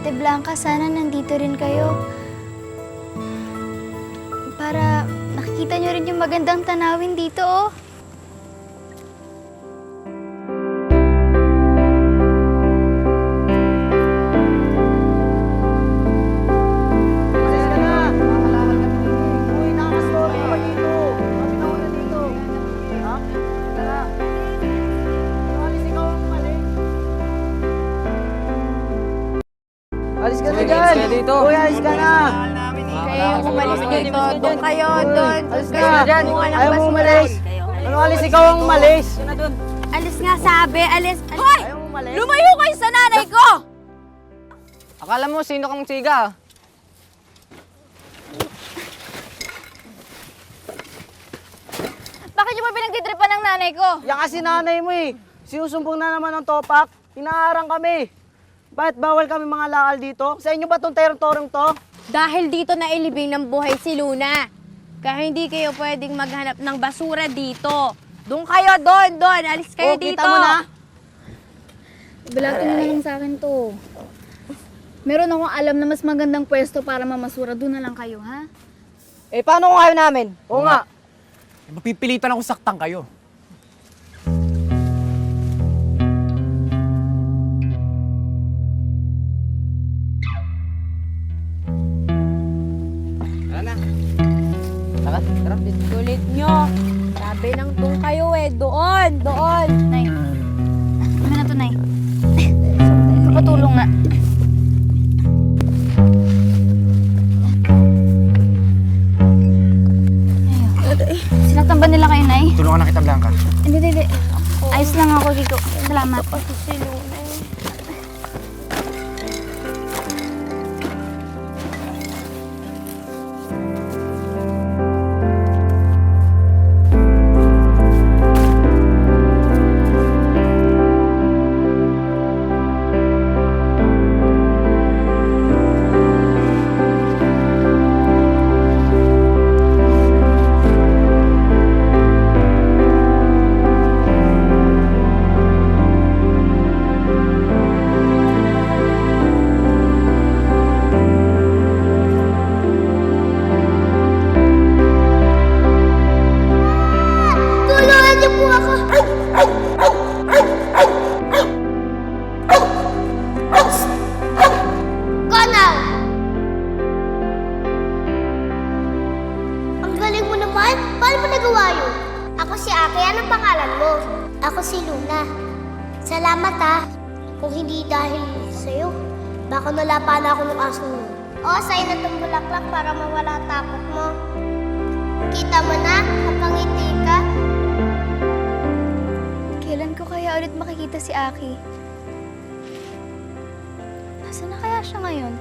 Ate Blanca, sana nandito rin kayo. Para nakikita nyo rin yung magandang tanawin dito, oh. Alis ka na dyan! Uy, alis ka na! Kayo yung umalis dito. Doon kayo, doon. Alis ka na dyan! Ayaw mo umalis! Ano alis? Ikaw ang umalis! Alis nga sabi, alis. Hoy! Ayaw mo umalis? Lumayo kayo sa nanay ko! Akala mo sino kang siga? Bakit yung pinagtitripan ng nanay ko? Yan kasi nanay mo eh! Sinusumbong na naman ng topak. Inaarang kami. Bakit bawal kami mga lakal dito? Sa inyo ba itong terong-torong to? Dahil dito na ilibing ng buhay si Luna. Kaya hindi kayo pwedeng maghanap ng basura dito. Doon kayo, doon. Alis kayo dito. Kita mo na? Balato nyo na lang sa akin to. Meron akong alam na mas magandang pwesto para mamasura. Doon na lang kayo, ha? Eh, paano kung ayaw namin? Oo nga. Mapipilitan ako saktan kayo. Kulit nyo. Sabi ng doon kayo eh. Doon. Nay. Ano na to, Nay? Kapatulong nga. Sinaktan ba nila kayo, Nay? Tulungan na kita, Blanca. Hindi. Ayos lang ako, Kiko. Salamat. Si Luna. Tulungan niyo po ako! Konal! Ang galing mo naman! Paano mo nagawa yun? Ako si Aki. Anong pangalan mo? Ako si Luna. Salamat ha. Kung hindi dahil sa'yo, baka nalapa na ako ng aso mo. Oo, sa'yo na itong bulaklak para mawala takot mo. Kita mo na, kapangiti ka. Kailan ko kaya ulit makikita si Aki? Nasaan na kaya siya ngayon?